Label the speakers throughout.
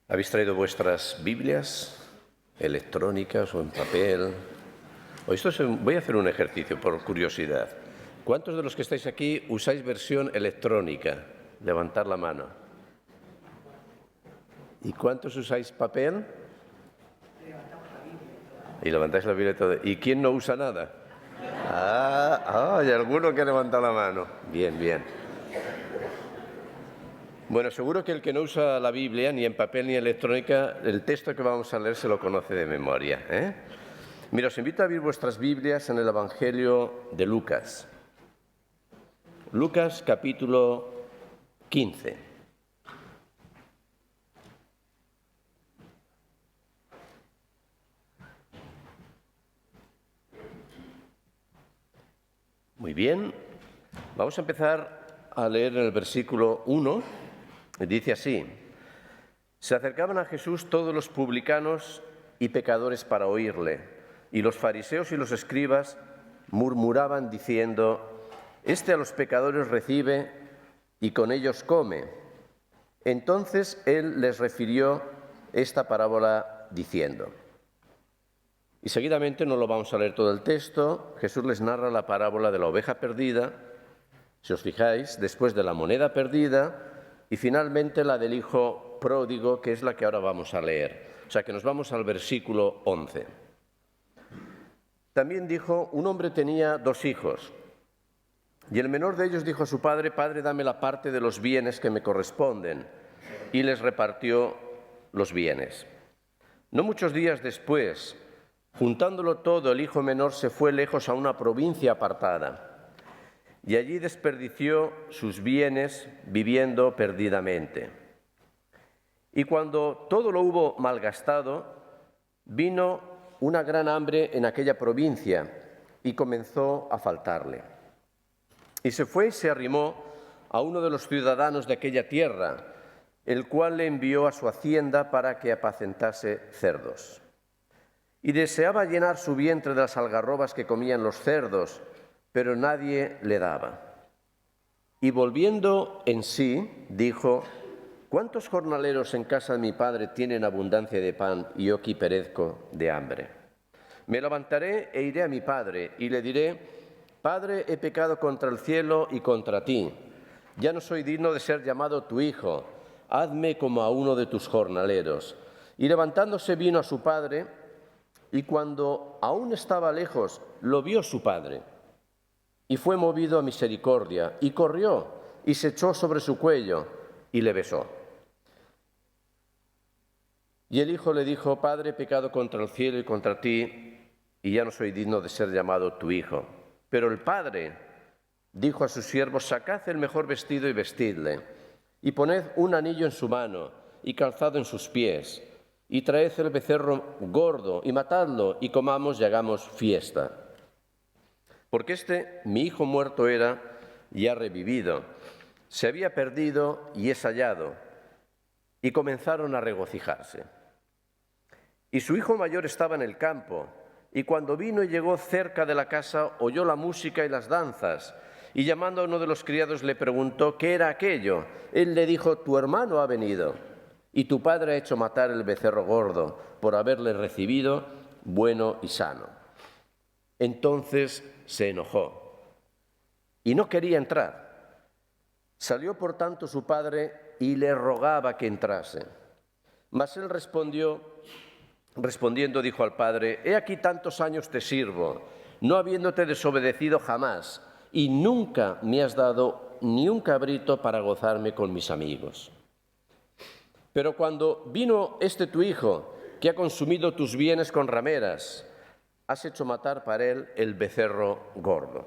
Speaker 1: ¿Habéis traído vuestras Biblias electrónicas o en papel? Voy a hacer un ejercicio por curiosidad. ¿Cuántos de los que estáis aquí usáis versión electrónica? Levantad la mano. ¿Y cuántos usáis papel? Y levantáis la Biblia todo. ¿Y quién no usa nada? Hay alguno que ha levantado la mano. Bien, bien. Bueno, seguro que el que no usa la Biblia, ni en papel ni electrónica, el texto que vamos a leer se lo conoce de memoria, Mira, os invito a abrir vuestras Biblias en el Evangelio de Lucas. Lucas capítulo 15. Muy bien, vamos a empezar a leer en el versículo 1. Dice así: se acercaban a Jesús todos los publicanos y pecadores para oírle, y los fariseos y los escribas murmuraban diciendo: este a los pecadores recibe y con ellos come. Entonces él les refirió esta parábola diciendo, y seguidamente, no lo vamos a leer todo el texto, Jesús les narra la parábola de la oveja perdida, si os fijáis, después de la moneda perdida y finalmente la del hijo pródigo, que es la que ahora vamos a leer. O sea que nos vamos al versículo 11. También dijo: un hombre tenía 2 hijos, y el menor de ellos dijo a su padre: Padre, dame la parte de los bienes que me corresponden, y les repartió los bienes. No muchos días después, juntándolo todo, el hijo menor se fue lejos a una provincia apartada, y allí desperdició sus bienes viviendo perdidamente. Y cuando todo lo hubo malgastado, vino una gran hambre en aquella provincia y comenzó a faltarle. Y se fue y se arrimó a uno de los ciudadanos de aquella tierra, el cual le envió a su hacienda para que apacentase cerdos. Y deseaba llenar su vientre de las algarrobas que comían los cerdos, pero nadie le daba. Y volviendo en sí, dijo: ¿cuántos jornaleros en casa de mi padre tienen abundancia de pan y yo aquí perezco de hambre? Me levantaré e iré a mi padre y le diré: Padre, he pecado contra el cielo y contra ti. Ya no soy digno de ser llamado tu hijo. Hazme como a uno de tus jornaleros. Y levantándose vino a su padre, y cuando aún estaba lejos, lo vio su padre. Y fue movido a misericordia, y corrió, y se echó sobre su cuello, y le besó. Y el hijo le dijo: Padre, he pecado contra el cielo y contra ti, y ya no soy digno de ser llamado tu hijo. Pero el padre dijo a sus siervos: sacad el mejor vestido y vestidle, y poned un anillo en su mano, y calzado en sus pies, y traed el becerro gordo, y matadlo, y comamos y hagamos fiesta. Porque mi hijo muerto era y ha revivido, se había perdido y es hallado. Y comenzaron a regocijarse. Y su hijo mayor estaba en el campo, y cuando vino y llegó cerca de la casa, oyó la música y las danzas, y llamando a uno de los criados le preguntó qué era aquello. Él le dijo: tu hermano ha venido, y tu padre ha hecho matar el becerro gordo, por haberle recibido bueno y sano. Entonces se enojó y no quería entrar. Salió por tanto su padre y le rogaba que entrase. Mas él respondiendo dijo al padre: he aquí tantos años te sirvo, no habiéndote desobedecido jamás, y nunca me has dado ni un cabrito para gozarme con mis amigos. Pero cuando vino tu hijo, que ha consumido tus bienes con rameras, has hecho matar para él el becerro gordo.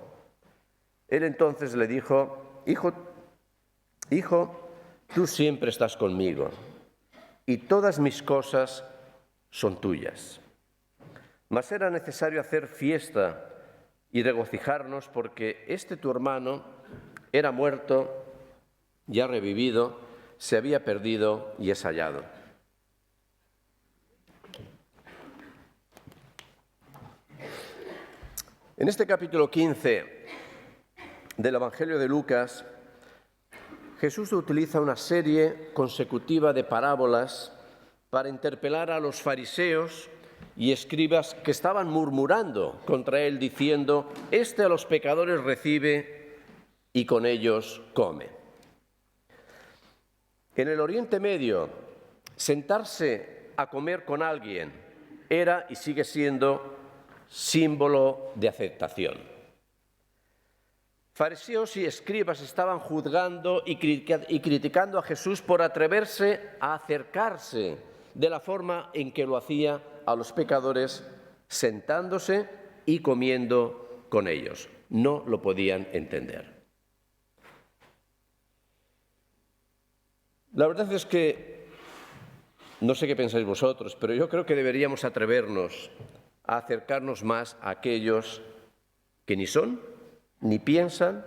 Speaker 1: Él entonces le dijo: Hijo, tú siempre estás conmigo, y todas mis cosas son tuyas. Mas era necesario hacer fiesta y regocijarnos, porque tu hermano era muerto y ha revivido, se había perdido y es hallado. En este capítulo 15 del Evangelio de Lucas, Jesús utiliza una serie consecutiva de parábolas para interpelar a los fariseos y escribas que estaban murmurando contra él, diciendo: «Este a los pecadores recibe y con ellos come». En el Oriente Medio, sentarse a comer con alguien era y sigue siendo símbolo de aceptación. Fariseos y escribas estaban juzgando y criticando a Jesús por atreverse a acercarse de la forma en que lo hacía a los pecadores, sentándose y comiendo con ellos. No lo podían entender. La verdad es que, no sé qué pensáis vosotros, pero yo creo que deberíamos atrevernos a acercarnos más a aquellos que ni son, ni piensan,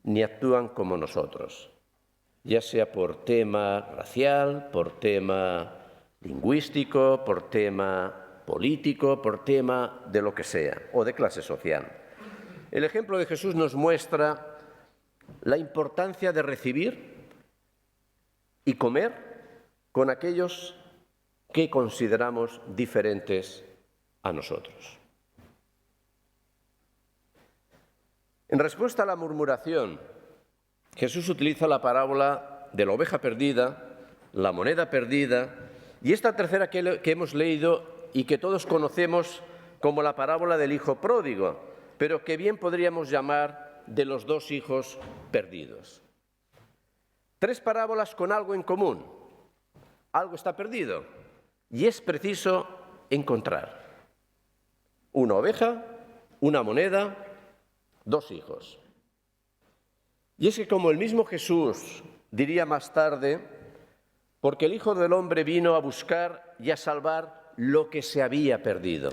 Speaker 1: ni actúan como nosotros, ya sea por tema racial, por tema lingüístico, por tema político, por tema de lo que sea, o de clase social. El ejemplo de Jesús nos muestra la importancia de recibir y comer con aquellos que consideramos diferentes a nosotros. En respuesta a la murmuración, Jesús utiliza la parábola de la oveja perdida, la moneda perdida, y esta tercera que hemos leído y que todos conocemos como la parábola del hijo pródigo, pero que bien podríamos llamar de los dos hijos perdidos. Tres parábolas con algo en común. Algo está perdido y es preciso encontrar. Una oveja, una moneda, dos hijos. Y es que, como el mismo Jesús diría más tarde, porque el Hijo del Hombre vino a buscar y a salvar lo que se había perdido.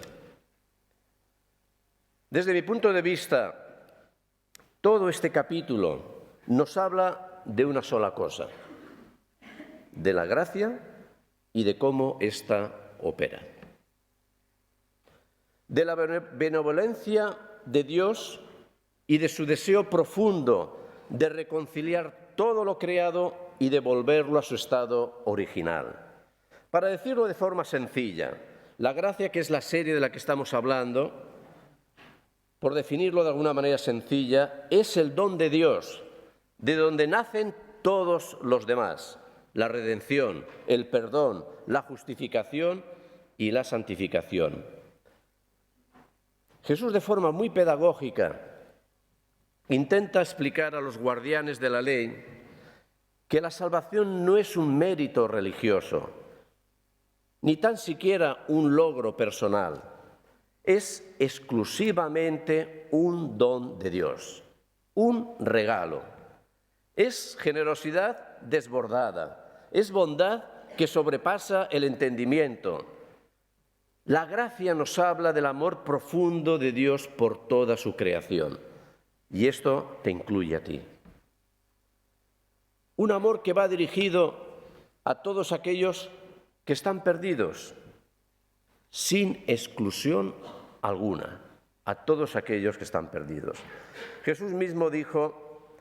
Speaker 1: Desde mi punto de vista, todo este capítulo nos habla de una sola cosa: de la gracia y de cómo ésta opera. De la benevolencia de Dios y de su deseo profundo de reconciliar todo lo creado y devolverlo a su estado original. Para decirlo de forma sencilla, la gracia, que es la serie de la que estamos hablando, por definirlo de alguna manera sencilla, es el don de Dios, de donde nacen todos los demás: la redención, el perdón, la justificación y la santificación. Jesús, de forma muy pedagógica, intenta explicar a los guardianes de la ley que la salvación no es un mérito religioso, ni tan siquiera un logro personal. Es exclusivamente un don de Dios, un regalo. Es generosidad desbordada, es bondad que sobrepasa el entendimiento. La gracia nos habla del amor profundo de Dios por toda su creación, y esto te incluye a ti. Un amor que va dirigido a todos aquellos que están perdidos, sin exclusión alguna, a todos aquellos que están perdidos. Jesús mismo dijo: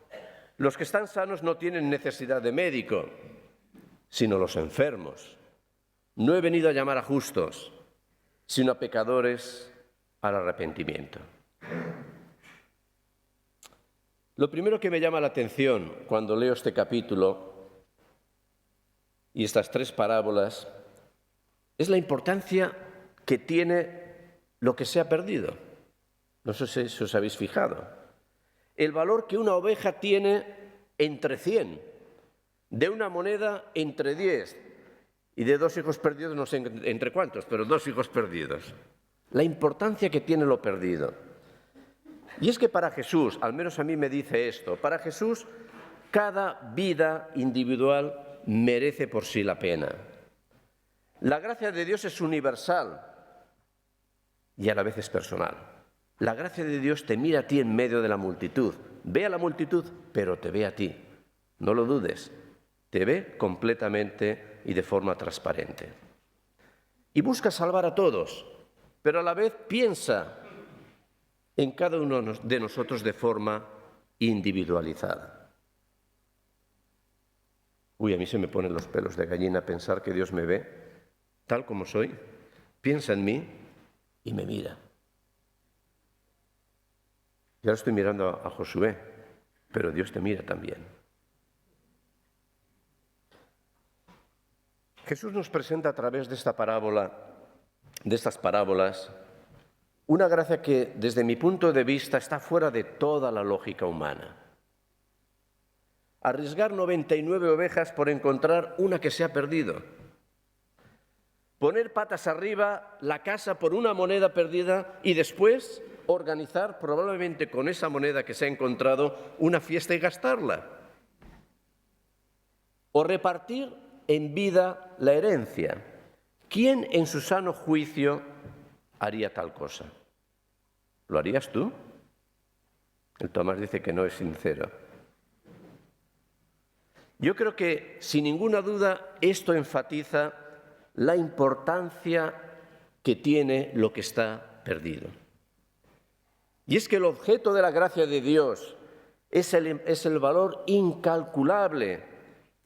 Speaker 1: los que están sanos no tienen necesidad de médico, sino los enfermos. No he venido a llamar a justos, sino a pecadores al arrepentimiento. Lo primero que me llama la atención cuando leo este capítulo y estas tres parábolas es la importancia que tiene lo que se ha perdido. No sé si os habéis fijado. El valor que una oveja tiene entre 100, de una moneda entre 10 y de dos hijos perdidos, no sé entre cuántos, pero dos hijos perdidos. La importancia que tiene lo perdido. Y es que para Jesús, al menos a mí me dice esto, para Jesús cada vida individual merece por sí la pena. La gracia de Dios es universal y a la vez es personal. La gracia de Dios te mira a ti en medio de la multitud. Ve a la multitud, pero te ve a ti. No lo dudes. Te ve completamente y de forma transparente. Y busca salvar a todos, pero a la vez piensa en cada uno de nosotros de forma individualizada. Uy, a mí se me ponen los pelos de gallina pensar que Dios me ve tal como soy, piensa en mí y me mira. Y ahora estoy mirando a Josué, pero Dios te mira también. Jesús nos presenta a través de esta parábola, de estas parábolas, una gracia que, desde mi punto de vista, está fuera de toda la lógica humana. Arriesgar 99 ovejas por encontrar una que se ha perdido. Poner patas arriba la casa por una moneda perdida y después organizar, probablemente con esa moneda que se ha encontrado, una fiesta y gastarla. O repartir en vida la herencia. ¿Quién en su sano juicio haría tal cosa? ¿Lo harías tú? El Tomás dice que no es sincero. Yo creo que, sin ninguna duda, esto enfatiza la importancia que tiene lo que está perdido. Y es que el objeto de la gracia de Dios es el valor incalculable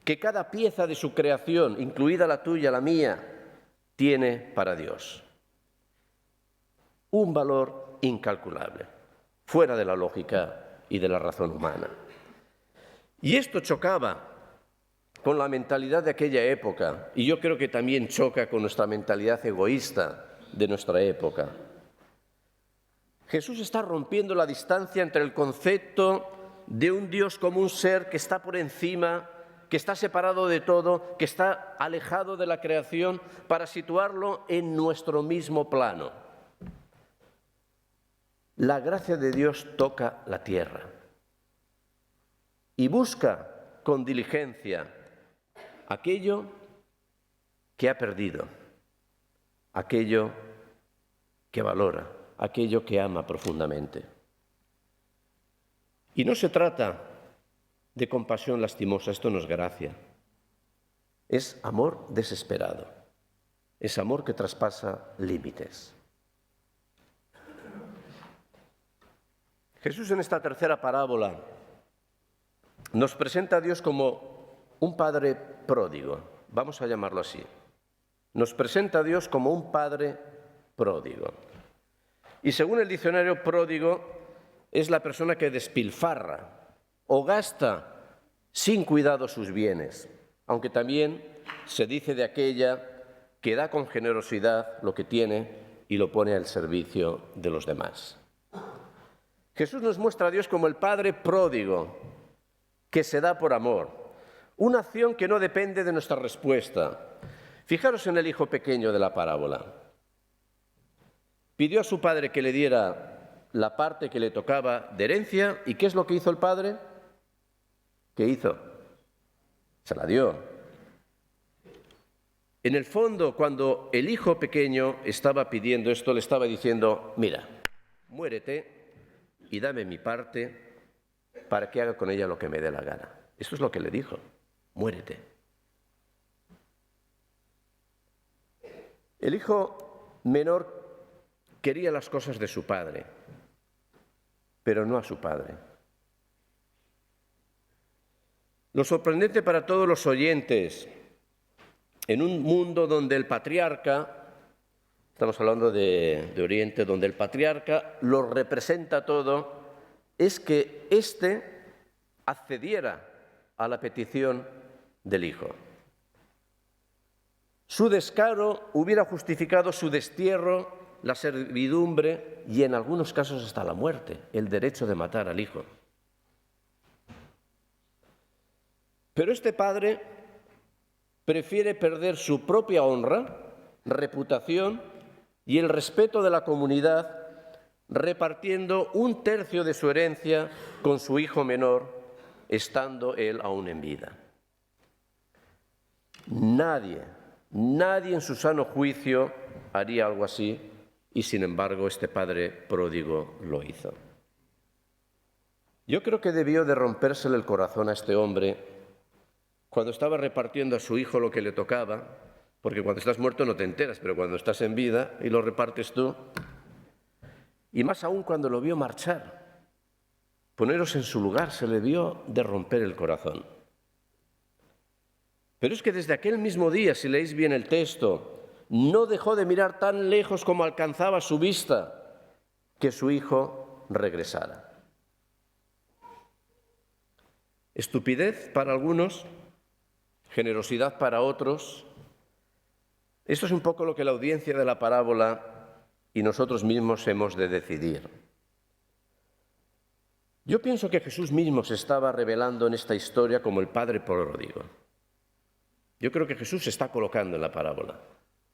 Speaker 1: que cada pieza de su creación, incluida la tuya, la mía, tiene para Dios. Un valor incalculable, fuera de la lógica y de la razón humana. Y esto chocaba con la mentalidad de aquella época, y yo creo que también choca con nuestra mentalidad egoísta de nuestra época. Jesús está rompiendo la distancia entre el concepto de un Dios como un ser que está por encima, que está separado de todo, que está alejado de la creación, para situarlo en nuestro mismo plano. La gracia de Dios toca la tierra y busca con diligencia aquello que ha perdido, aquello que valora, aquello que ama profundamente. Y no se trata de compasión lastimosa, esto no es gracia. Es amor desesperado, es amor que traspasa límites. Jesús en esta tercera parábola nos presenta a Dios como un padre pródigo, vamos a llamarlo así. Nos presenta a Dios como un padre pródigo. Y según el diccionario, pródigo es la persona que despilfarra o gasta sin cuidado sus bienes, aunque también se dice de aquella que da con generosidad lo que tiene y lo pone al servicio de los demás. Jesús nos muestra a Dios como el padre pródigo que se da por amor. Una acción que no depende de nuestra respuesta. Fijaros en el hijo pequeño de la parábola. Pidió a su padre que le diera la parte que le tocaba de herencia, ¿y qué es lo que hizo el padre? ¿Qué hizo? Se la dio. En el fondo, cuando el hijo pequeño estaba pidiendo esto, le estaba diciendo, mira, muérete y dame mi parte para que haga con ella lo que me dé la gana. Esto es lo que le dijo. Muérete. El hijo menor quería las cosas de su padre, pero no a su padre. Lo sorprendente para todos los oyentes, en un mundo donde el patriarca, estamos hablando de Oriente, donde el patriarca lo representa todo, es que éste accediera a la petición del hijo. Su descaro hubiera justificado su destierro, la servidumbre y en algunos casos hasta la muerte, el derecho de matar al hijo. Pero este padre prefiere perder su propia honra, reputación y el respeto de la comunidad repartiendo 1/3 de su herencia con su hijo menor, estando él aún en vida. Nadie en su sano juicio haría algo así, y sin embargo este padre pródigo lo hizo. Yo creo que debió de rompérsele el corazón a este hombre cuando estaba repartiendo a su hijo lo que le tocaba, porque cuando estás muerto no te enteras, pero cuando estás en vida y lo repartes tú, y más aún cuando lo vio marchar. Poneros en su lugar, se le vio de romper el corazón. Pero es que desde aquel mismo día, si leéis bien el texto, no dejó de mirar tan lejos como alcanzaba su vista que su hijo regresara. Estupidez para algunos, generosidad para otros. Esto es un poco lo que la audiencia de la parábola y nosotros mismos hemos de decidir. Yo pienso que Jesús mismo se estaba revelando en esta historia como el Padre pródigo. Yo creo que Jesús se está colocando en la parábola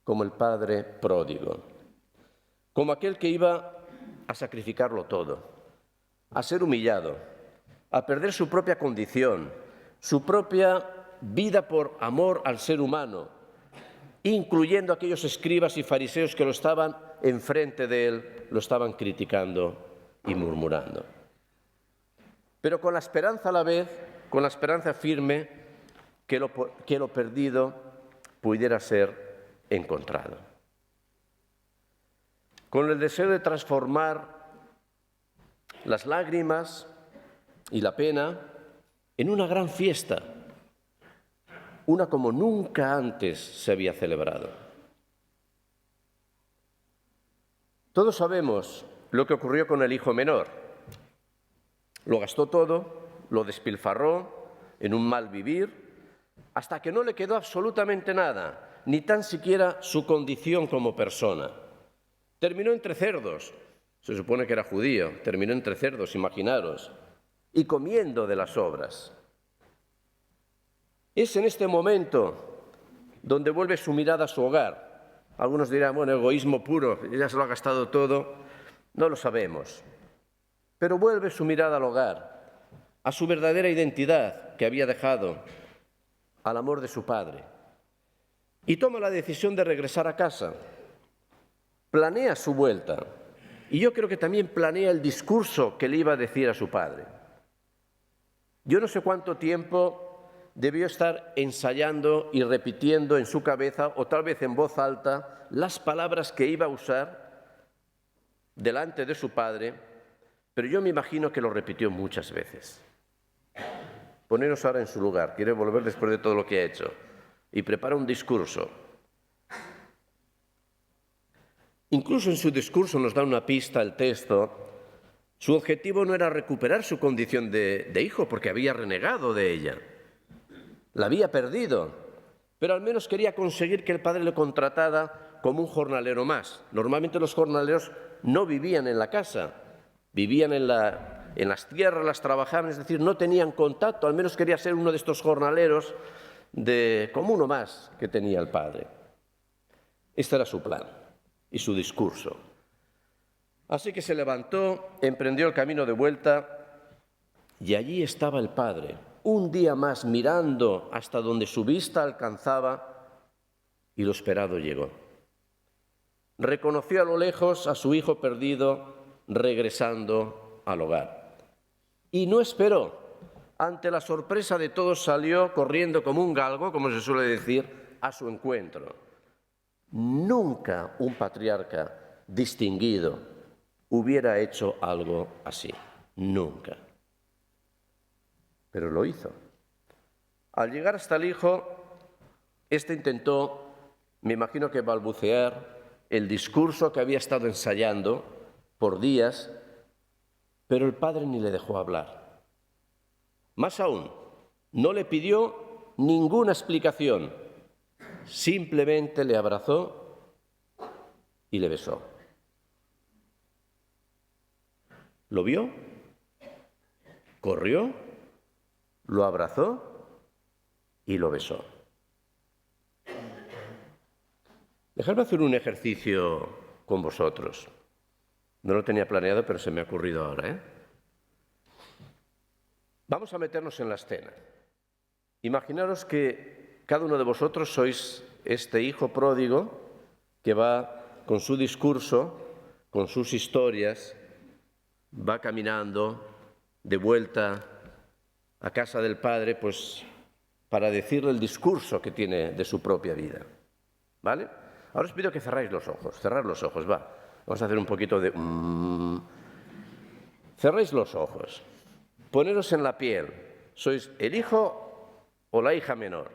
Speaker 1: como el Padre pródigo, como aquel que iba a sacrificarlo todo, a ser humillado, a perder su propia condición, su propia vida por amor al ser humano, incluyendo a aquellos escribas y fariseos que lo estaban enfrente de él, lo estaban criticando y murmurando. Pero con la esperanza a la vez, con la esperanza firme que lo perdido pudiera ser encontrado. Con el deseo de transformar las lágrimas y la pena en una gran fiesta, una como nunca antes se había celebrado. Todos sabemos lo que ocurrió con el hijo menor. Lo gastó todo, lo despilfarró en un mal vivir, hasta que no le quedó absolutamente nada, ni tan siquiera su condición como persona. Terminó entre cerdos, se supone que era judío, terminó entre cerdos, imaginaros, y comiendo de las sobras. Es en este momento donde vuelve su mirada a su hogar. Algunos dirán, bueno, egoísmo puro, ya se lo ha gastado todo. No lo sabemos. Pero vuelve su mirada al hogar, a su verdadera identidad que había dejado, al amor de su padre. Y toma la decisión de regresar a casa. Planea su vuelta. Y yo creo que también planea el discurso que le iba a decir a su padre. Yo no sé cuánto tiempo debió estar ensayando y repitiendo en su cabeza, o tal vez en voz alta, las palabras que iba a usar delante de su padre, pero yo me imagino que lo repitió muchas veces. Poneros ahora en su lugar, quiere volver después de todo lo que ha hecho, y prepara un discurso. Incluso en su discurso nos da una pista el texto. Su objetivo no era recuperar su condición de hijo, porque había renegado de ella. La había perdido, pero al menos quería conseguir que el padre le contratara como un jornalero más. Normalmente los jornaleros no vivían en la casa, vivían en las tierras, las trabajaban, es decir, no tenían contacto. Al menos quería ser uno de estos jornaleros como uno más que tenía el padre. Este era su plan y su discurso. Así que se levantó, emprendió el camino de vuelta y allí estaba el padre, un día más mirando hasta donde su vista alcanzaba, y lo esperado llegó. Reconoció a lo lejos a su hijo perdido regresando al hogar. Y no esperó. Ante la sorpresa de todos salió corriendo como un galgo, como se suele decir, a su encuentro. Nunca un patriarca distinguido hubiera hecho algo así. Nunca. Pero lo hizo. Al llegar hasta el hijo, éste intentó, me imagino que balbucear el discurso que había estado ensayando por días, pero el padre ni le dejó hablar. Más aún, no le pidió ninguna explicación, simplemente le abrazó y le besó. ¿Lo vio? Corrió, lo abrazó y lo besó. Dejadme hacer un ejercicio con vosotros. No lo tenía planeado, pero se me ha ocurrido ahora, Vamos a meternos en la escena. Imaginaros que cada uno de vosotros sois este hijo pródigo que va con su discurso, con sus historias, va caminando de vuelta a casa del padre, pues para decirle el discurso que tiene de su propia vida. ¿Vale? Ahora os pido que cerráis los ojos. Cerrad los ojos, va. Vamos a hacer un poquito de... Cerráis los ojos. Poneros en la piel. ¿Sois el hijo o la hija menor?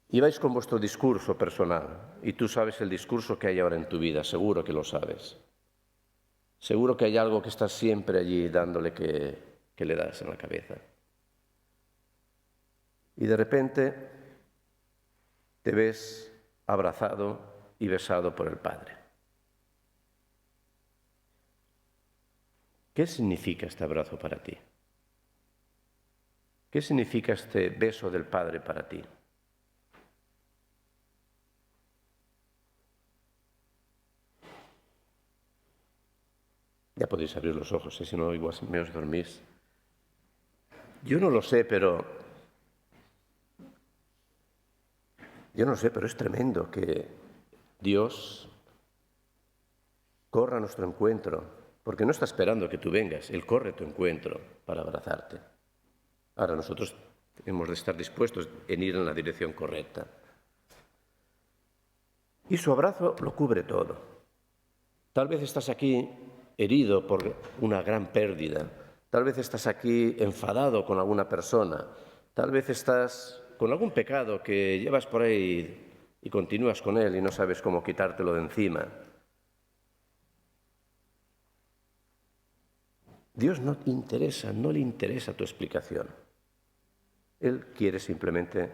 Speaker 1: Y vais con vuestro discurso personal, y tú sabes el discurso que hay ahora en tu vida, seguro que lo sabes. Seguro que hay algo que estás siempre allí dándole que le das en la cabeza. Y de repente te ves abrazado y besado por el Padre. ¿Qué significa este abrazo para ti? ¿Qué significa este beso del Padre para ti? Ya podéis abrir los ojos, si no, igual me os dormís. Yo no sé, pero es tremendo que Dios corra a nuestro encuentro, porque no está esperando que tú vengas, Él corre a tu encuentro para abrazarte. Ahora nosotros hemos de estar dispuestos en ir en la dirección correcta. Y su abrazo lo cubre todo. Tal vez estás aquí herido por una gran pérdida, tal vez estás aquí enfadado con alguna persona, tal vez estás con algún pecado que llevas por ahí y continúas con él y no sabes cómo quitártelo de encima. Dios no le interesa tu explicación. Él quiere simplemente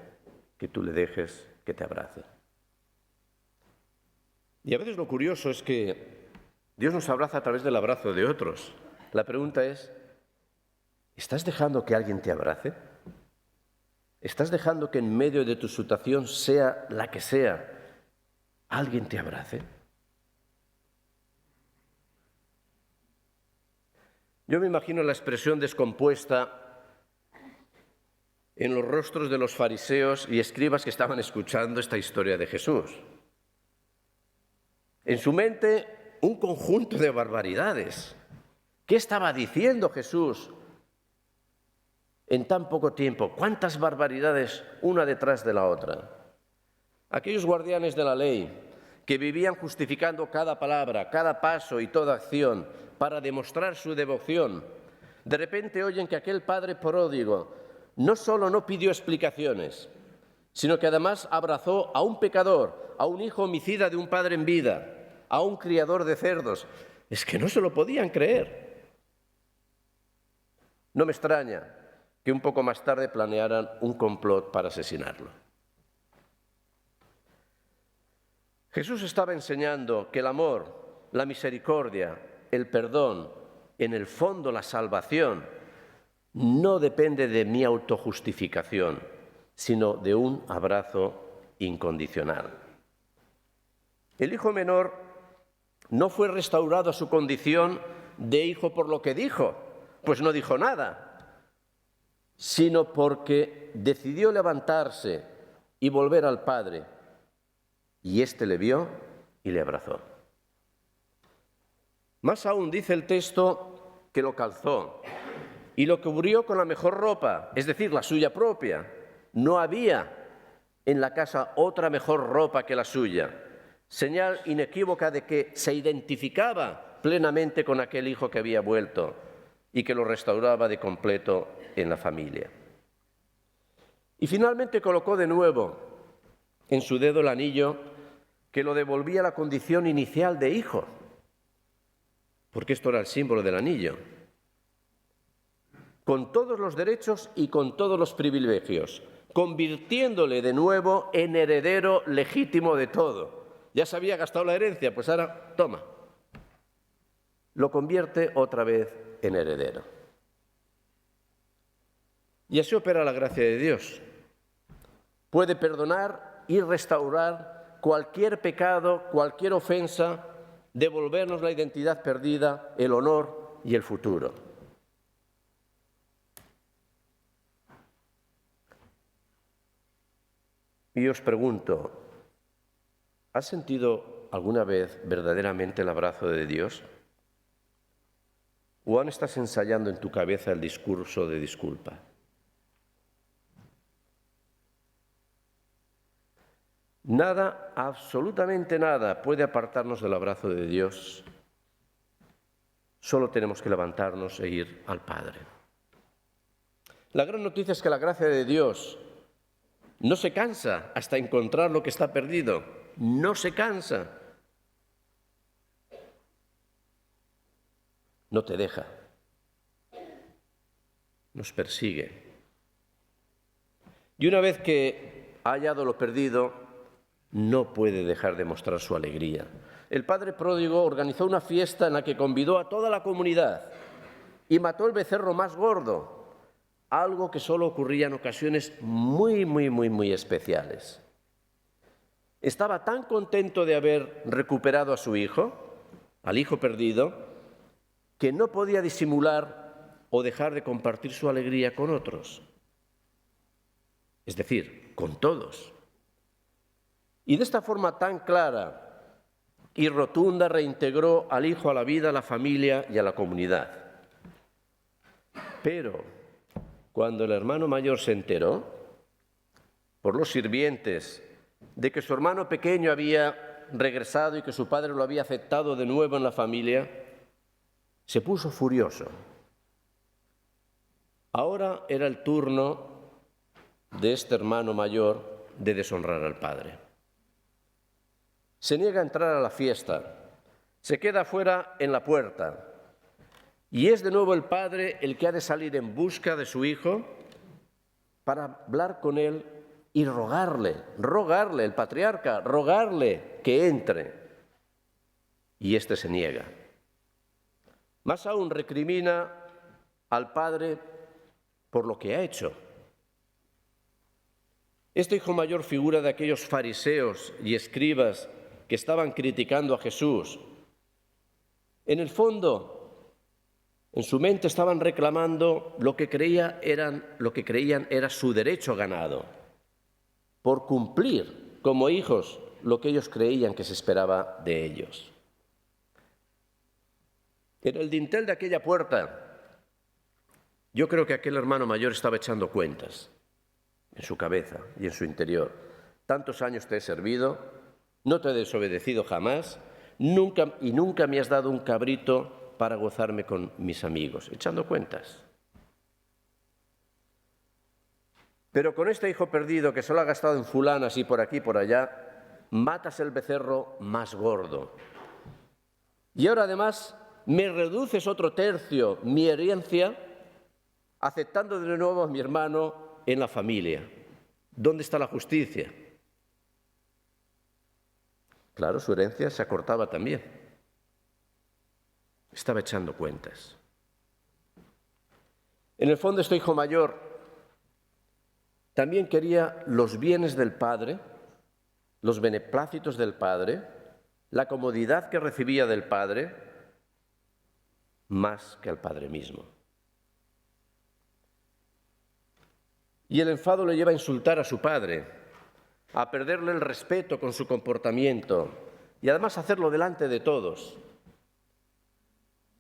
Speaker 1: que tú le dejes que te abrace. Y a veces lo curioso es que Dios nos abraza a través del abrazo de otros. La pregunta es, ¿estás dejando que alguien te abrace? ¿Estás dejando que en medio de tu situación, sea la que sea, alguien te abrace? Yo me imagino la expresión descompuesta en los rostros de los fariseos y escribas que estaban escuchando esta historia de Jesús. En su mente, un conjunto de barbaridades. ¿Qué estaba diciendo Jesús en tan poco tiempo? ¿Cuántas barbaridades una detrás de la otra? Aquellos guardianes de la ley que vivían justificando cada palabra, cada paso y toda acción para demostrar su devoción, de repente oyen que aquel padre pródigo no solo no pidió explicaciones, sino que además abrazó a un pecador, a un hijo homicida de un padre en vida, a un criador de cerdos. Es que no se lo podían creer. No me extraña que un poco más tarde planearan un complot para asesinarlo. Jesús estaba enseñando que el amor, la misericordia, el perdón, en el fondo la salvación, no depende de mi autojustificación, sino de un abrazo incondicional. El hijo menor no fue restaurado a su condición de hijo por lo que dijo, pues no dijo nada, sino porque decidió levantarse y volver al Padre, y éste le vio y le abrazó. Más aún dice el texto que lo calzó y lo cubrió con la mejor ropa, es decir, la suya propia. No había en la casa otra mejor ropa que la suya, señal inequívoca de que se identificaba plenamente con aquel hijo que había vuelto y que lo restauraba de completo en la familia. Y finalmente colocó de nuevo en su dedo el anillo que lo devolvía a la condición inicial de hijo, porque esto era el símbolo del anillo, con todos los derechos y con todos los privilegios, convirtiéndole de nuevo en heredero legítimo de todo. Ya se había gastado la herencia, pues ahora, toma. Lo convierte otra vez en heredero. Y así opera la gracia de Dios. Puede perdonar y restaurar cualquier pecado, cualquier ofensa, devolvernos la identidad perdida, el honor y el futuro. Y os pregunto, ¿has sentido alguna vez verdaderamente el abrazo de Dios? ¿O aún estás ensayando en tu cabeza el discurso de disculpa? Nada, absolutamente nada, puede apartarnos del abrazo de Dios. Solo tenemos que levantarnos e ir al Padre. La gran noticia es que la gracia de Dios No se cansa hasta encontrar lo que está perdido. No se cansa. No te deja. Nos persigue. Y una vez que ha hallado lo perdido, no puede dejar de mostrar su alegría. El padre pródigo organizó una fiesta en la que convidó a toda la comunidad y mató el becerro más gordo, algo que solo ocurría en ocasiones muy especiales. Estaba tan contento de haber recuperado a su hijo, al hijo perdido, que no podía disimular o dejar de compartir su alegría con otros. Es decir, con todos. Y de esta forma tan clara y rotunda reintegró al hijo a la vida, a la familia y a la comunidad. Pero cuando el hermano mayor se enteró, por los sirvientes, de que su hermano pequeño había regresado y que su padre lo había aceptado de nuevo en la familia, se puso furioso. Ahora era el turno de este hermano mayor de deshonrar al padre. Se niega a entrar a la fiesta, se queda afuera en la puerta, y es de nuevo el padre el que ha de salir en busca de su hijo para hablar con él y rogarle, el patriarca, rogarle que entre. Y éste se niega. Más aún, recrimina al padre por lo que ha hecho. Este hijo mayor figura de aquellos fariseos y escribas que estaban criticando a Jesús. En el fondo, en su mente estaban reclamando lo que creían era su derecho ganado, por cumplir como hijos lo que ellos creían que se esperaba de ellos. En el dintel de aquella puerta, yo creo que aquel hermano mayor estaba echando cuentas en su cabeza y en su interior. Tantos años te he servido, no te he desobedecido jamás, nunca me has dado un cabrito para gozarme con mis amigos, echando cuentas. Pero con este hijo perdido que solo ha gastado en fulanas y por aquí y por allá, matas el becerro más gordo. Y ahora además me reduces otro tercio, mi herencia, aceptando de nuevo a mi hermano en la familia. ¿Dónde está la justicia? Claro, su herencia se acortaba también. Estaba echando cuentas. En el fondo, este hijo mayor también quería los bienes del padre, los beneplácitos del padre, la comodidad que recibía del padre, más que al padre mismo. Y el enfado le lleva a insultar a su padre, a perderle el respeto con su comportamiento y además hacerlo delante de todos.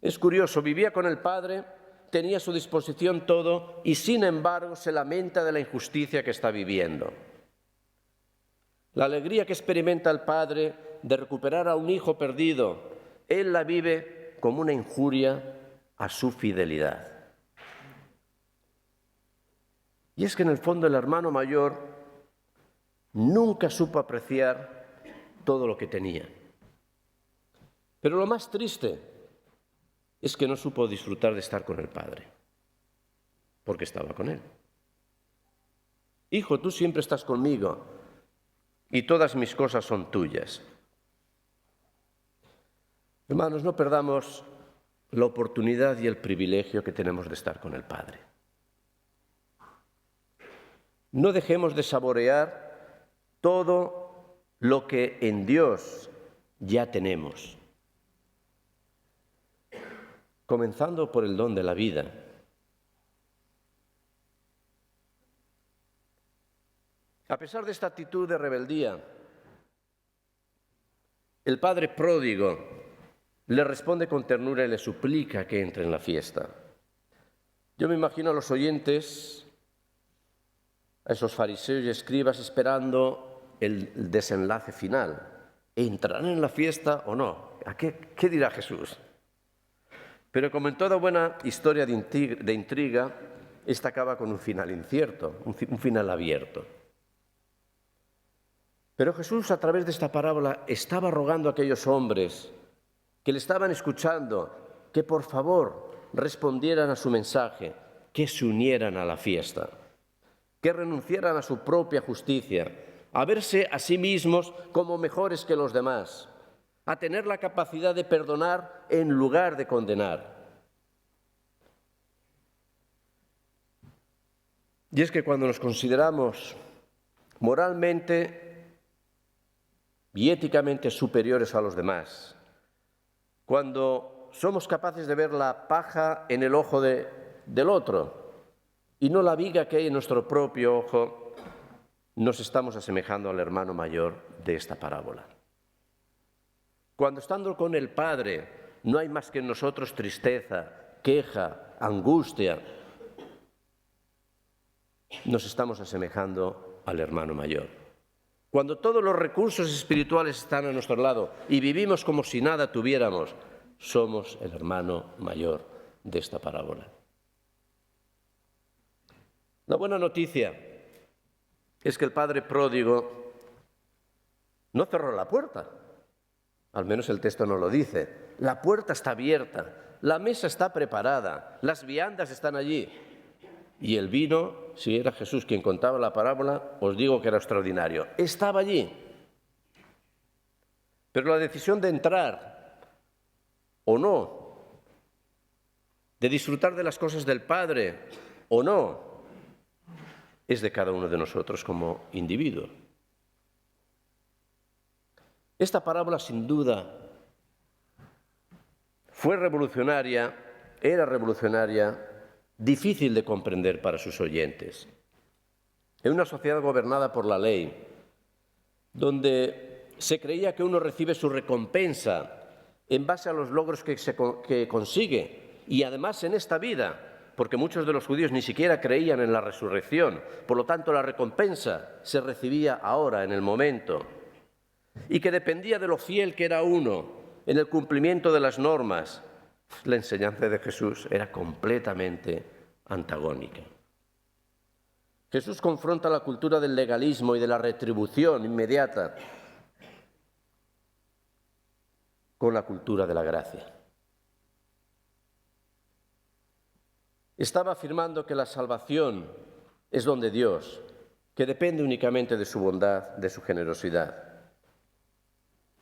Speaker 1: Es curioso, vivía con el padre, tenía a su disposición todo y sin embargo se lamenta de la injusticia que está viviendo. La alegría que experimenta el padre de recuperar a un hijo perdido, él la vive como una injuria a su fidelidad. Y es que en el fondo el hermano mayor nunca supo apreciar todo lo que tenía. Pero lo más triste es que no supo disfrutar de estar con el padre, porque estaba con él. Hijo, tú siempre estás conmigo y todas mis cosas son tuyas. Hermanos, no perdamos la oportunidad y el privilegio que tenemos de estar con el Padre. No dejemos de saborear todo lo que en Dios ya tenemos, comenzando por el don de la vida. A pesar de esta actitud de rebeldía, el padre pródigo le responde con ternura y le suplica que entre en la fiesta. Yo me imagino a los oyentes, a esos fariseos y escribas esperando el desenlace final. ¿Entrarán en la fiesta o no? ¿Qué dirá Jesús? Pero como en toda buena historia de intriga, esta acaba con un final incierto, un final abierto. Pero Jesús, a través de esta parábola, estaba rogando a aquellos hombres que le estaban escuchando que por favor respondieran a su mensaje, que se unieran a la fiesta, que renunciaran a su propia justicia, a verse a sí mismos como mejores que los demás, a tener la capacidad de perdonar en lugar de condenar. Y es que cuando nos consideramos moralmente y éticamente superiores a los demás, cuando somos capaces de ver la paja en el ojo del otro y no la viga que hay en nuestro propio ojo, nos estamos asemejando al hermano mayor de esta parábola. Cuando estando con el Padre no hay más que en nosotros tristeza, queja, angustia, nos estamos asemejando al hermano mayor. Cuando todos los recursos espirituales están a nuestro lado y vivimos como si nada tuviéramos, somos el hermano mayor de esta parábola. La buena noticia es que el padre pródigo no cerró la puerta, al menos el texto no lo dice. La puerta está abierta, la mesa está preparada, las viandas están allí. Y el vino, si era Jesús quien contaba la parábola, os digo que era extraordinario. Estaba allí. Pero la decisión de entrar o no, de disfrutar de las cosas del Padre o no, es de cada uno de nosotros como individuo. Esta parábola, sin duda, fue revolucionaria, era revolucionaria, difícil de comprender para sus oyentes. En una sociedad gobernada por la ley, donde se creía que uno recibe su recompensa en base a los logros que consigue, y además en esta vida, porque muchos de los judíos ni siquiera creían en la resurrección, por lo tanto la recompensa se recibía ahora, en el momento, y que dependía de lo fiel que era uno en el cumplimiento de las normas. La enseñanza de Jesús era completamente antagónica. Jesús confronta la cultura del legalismo y de la retribución inmediata con la cultura de la gracia. Estaba afirmando que la salvación es don de Dios, que depende únicamente de su bondad, de su generosidad.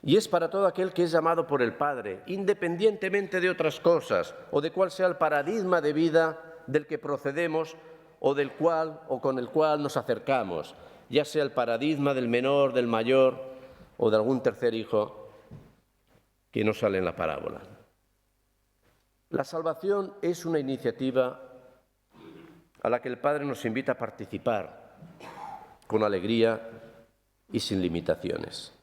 Speaker 1: Y es para todo aquel que es llamado por el Padre, independientemente de otras cosas o de cuál sea el paradigma de vida del que procedemos o del cual o con el cual nos acercamos, ya sea el paradigma del menor, del mayor o de algún tercer hijo que no sale en la parábola. La salvación es una iniciativa a la que el Padre nos invita a participar con alegría y sin limitaciones.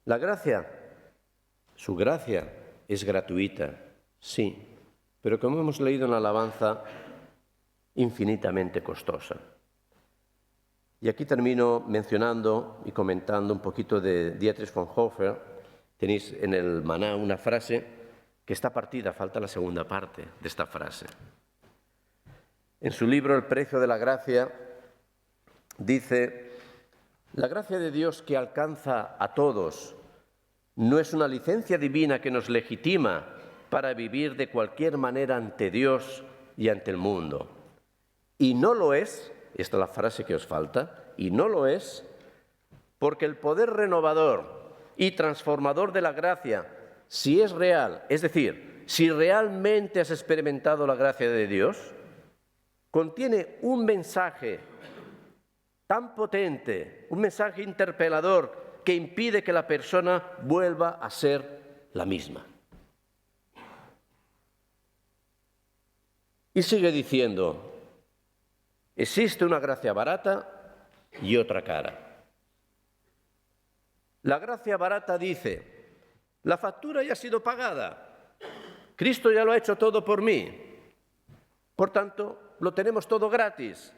Speaker 1: La gracia, su gracia es gratuita, sí, pero como hemos leído en la alabanza, infinitamente costosa. Y aquí termino mencionando y comentando un poquito de Dietrich Bonhoeffer. Tenéis en el Maná una frase que está partida, falta la segunda parte de esta frase. En su libro El precio de la gracia dice: la gracia de Dios que alcanza a todos no es una licencia divina que nos legitima para vivir de cualquier manera ante Dios y ante el mundo. Y no lo es, esta es la frase que os falta, y no lo es porque el poder renovador y transformador de la gracia, si es real, es decir, si realmente has experimentado la gracia de Dios, contiene un mensaje tan potente, un mensaje interpelador que impide que la persona vuelva a ser la misma. Y sigue diciendo: existe una gracia barata y otra cara. La gracia barata dice: la factura ya ha sido pagada, Cristo ya lo ha hecho todo por mí, por tanto, lo tenemos todo gratis,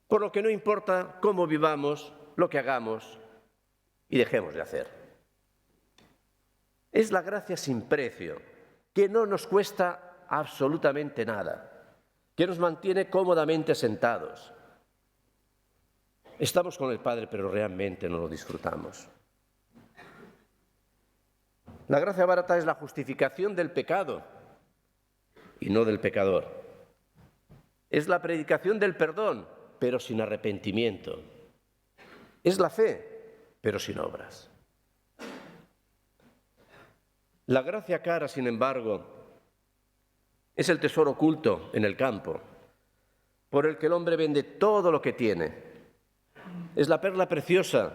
Speaker 1: por lo que no importa cómo vivamos, lo que hagamos y dejemos de hacer. Es la gracia sin precio, que no nos cuesta absolutamente nada, que nos mantiene cómodamente sentados. Estamos con el Padre, pero realmente no lo disfrutamos. La gracia barata es la justificación del pecado y no del pecador. Es la predicación del perdón, pero sin arrepentimiento. Es la fe, pero sin obras. La gracia cara, sin embargo, es el tesoro oculto en el campo, por el que el hombre vende todo lo que tiene. Es la perla preciosa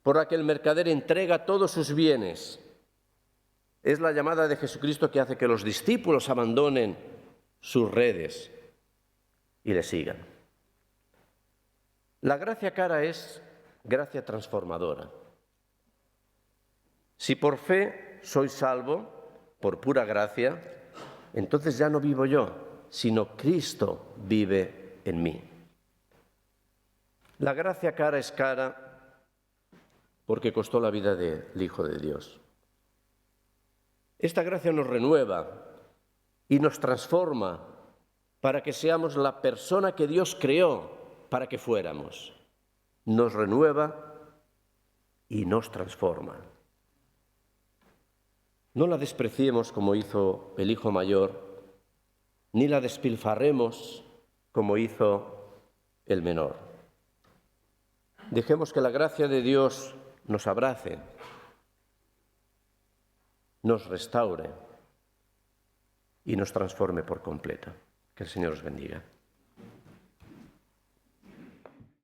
Speaker 1: por la que el mercader entrega todos sus bienes. Es la llamada de Jesucristo que hace que los discípulos abandonen sus redes y le sigan. La gracia cara es gracia transformadora. Si por fe soy salvo, por pura gracia, entonces ya no vivo yo, sino Cristo vive en mí. La gracia cara es cara porque costó la vida del Hijo de Dios. Esta gracia nos renueva y nos transforma para que seamos la persona que Dios creó para que fuéramos. Nos renueva y nos transforma. No la despreciemos como hizo el hijo mayor, ni la despilfarremos como hizo el menor. Dejemos que la gracia de Dios nos abrace, nos restaure y nos transforme por completo. Que el Señor os bendiga.